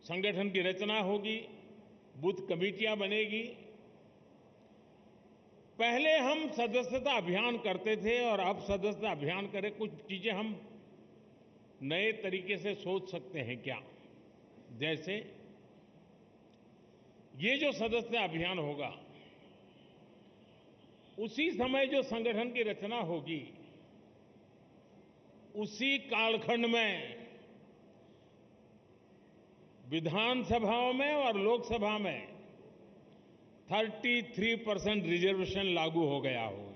संगठन की रचना होगी, बूथ कमेटियां बनेगी। पहले हम सदस्यता अभियान करते थे और अब सदस्यता अभियान करें, कुछ चीजें हम नए तरीके से सोच सकते हैं क्या? जैसे ये जो सदस्यता अभियान होगा, उसी समय जो संगठन की रचना होगी, उसी कालखंड में विधानसभाओं में और लोकसभा में 33% रिजर्वेशन लागू हो गया होगा।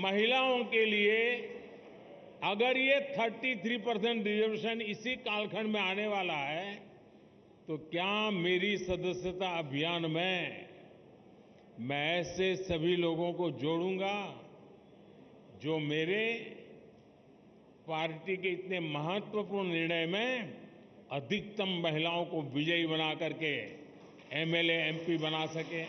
महिलाओं के लिए अगर ये 33% रिजर्वेशन इसी कालखंड में आने वाला है, तो क्या मेरी सदस्यता अभियान में मैं ऐसे सभी लोगों को जोड़ूंगा जो मेरे पार्टी के इतने महत्वपूर्ण निर्णय में अधिकतम महिलाओं को विजयी बना करके एमएलए, एमपी बना सके।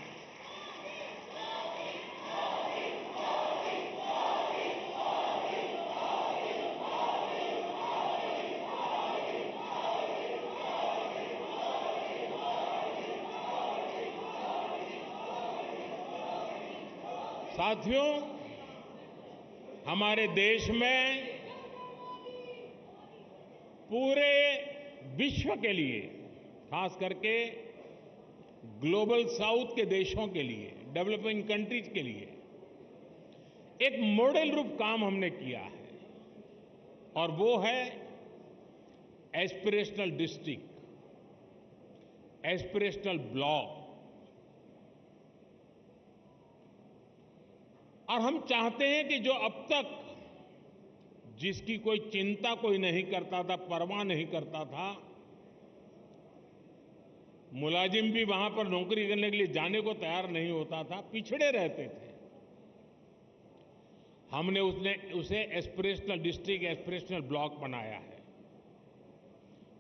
साथियों, हमारे देश में पूरे विश्व के लिए, खास करके ग्लोबल साउथ के देशों के लिए, डेवलपिंग कंट्रीज के लिए एक मॉडल रूप काम हमने किया है, और वो है एस्पिरेशनल डिस्ट्रिक्ट, एस्पिरेशनल ब्लॉक। और हम चाहते हैं कि जो अब तक जिसकी कोई चिंता कोई नहीं करता था, परवाह नहीं करता था, मुलाजिम भी वहां पर नौकरी करने के लिए जाने को तैयार नहीं होता था, पिछड़े रहते थे, हमने उसे एस्पिरेशनल डिस्ट्रिक्ट, एस्पिरेशनल ब्लॉक बनाया है।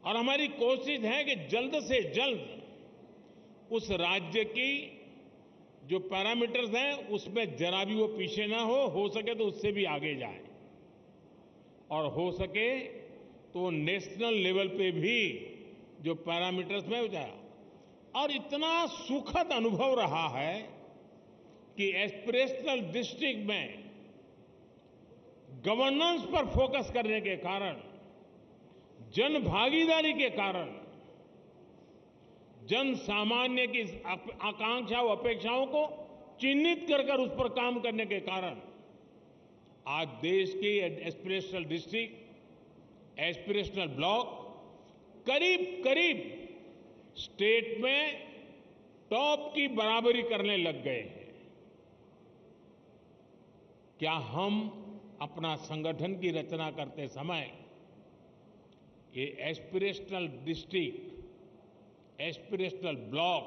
और हमारी कोशिश है कि जल्द से जल्द उस राज्य की जो पैरामीटर्स हैं उसमें जरा भी वो पीछे ना हो सके तो उससे भी आगे जाए, और हो सके तो नेशनल लेवल पे भी जो पैरामीटर्स में हो जाए। और इतना सुखद अनुभव रहा है कि एस्पिरेशनल डिस्ट्रिक्ट में गवर्नेंस पर फोकस करने के कारण, जन भागीदारी के कारण, जन सामान्य की आकांक्षा और अपेक्षाओं को चिन्हित कर उस पर काम करने के कारण आज देश के एस्पिरेशनल डिस्ट्रिक्ट, एस्पिरेशनल ब्लॉक करीब करीब स्टेट में टॉप की बराबरी करने लग गए हैं। क्या हम अपना संगठन की रचना करते समय ये एस्पिरेशनल डिस्ट्रिक्ट, एस्पिरेशनल ब्लॉक,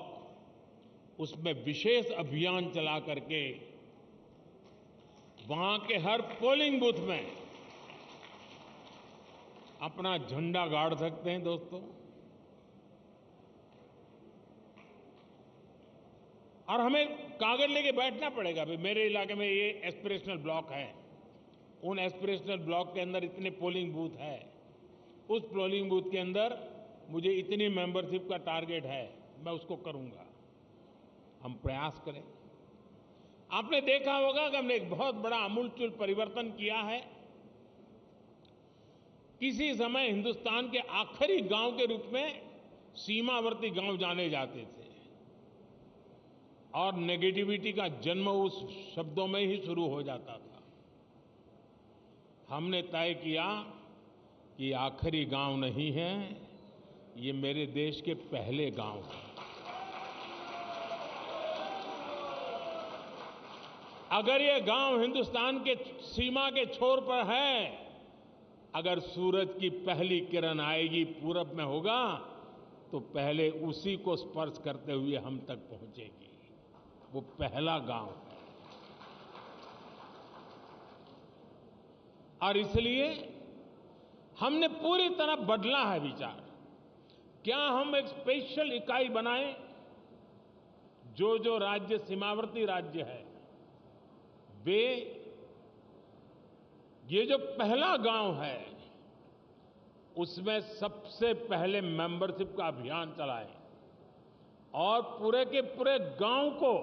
उसमें विशेष अभियान चला करके वहां के हर पोलिंग बूथ में अपना झंडा गाड़ सकते हैं? दोस्तों, और हमें कागज लेके बैठना पड़ेगा, भाई मेरे इलाके में ये एस्पिरेशनल ब्लॉक है, उन एस्पिरेशनल ब्लॉक के अंदर इतने पोलिंग बूथ है, उस पोलिंग बूथ के अंदर मुझे इतनी मेंबरशिप का टारगेट है, मैं उसको करूंगा। हम प्रयास करें। आपने देखा होगा कि हमने एक बहुत बड़ा आमूलचूल परिवर्तन किया है। किसी समय हिंदुस्तान के आखिरी गांव के रूप में सीमावर्ती गांव जाने जाते थे, और नेगेटिविटी का जन्म उस शब्दों में ही शुरू हो जाता था। हमने तय किया कि आखिरी गांव नहीं है, ये मेरे देश के पहले गांव हैं। अगर ये गांव हिंदुस्तान के सीमा के छोर पर है, अगर सूरज की पहली किरण आएगी, पूरब में होगा, तो पहले उसी को स्पर्श करते हुए हम तक पहुंचेगी। वो पहला गांव है। और इसलिए हमने पूरी तरह बदला है विचार। क्या हम एक स्पेशल इकाई बनाएं? जो राज्य सीमावर्ती राज्य है, वे ये जो पहला गांव है, उसमें सबसे पहले मेंबरशिप का अभियान चलाएं और पूरे के पूरे गांव को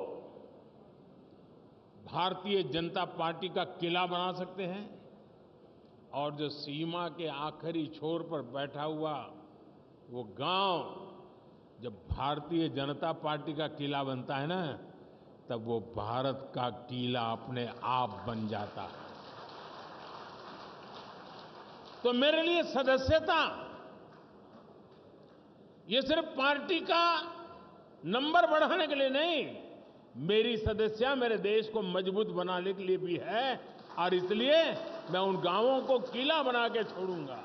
भारतीय जनता पार्टी का किला बना सकते हैं। और जो सीमा के आखिरी छोर पर बैठा हुआ वो गांव जब भारतीय जनता पार्टी का किला बनता है ना, तब वो भारत का किला अपने आप बन जाता है। तो मेरे लिए सदस्यता ये सिर्फ पार्टी का नंबर बढ़ाने के लिए नहीं, मेरी सदस्यता मेरे देश को मजबूत बनाने के लिए भी है। और इसलिए मैं उन गांवों को किला बना के छोड़ूंगा।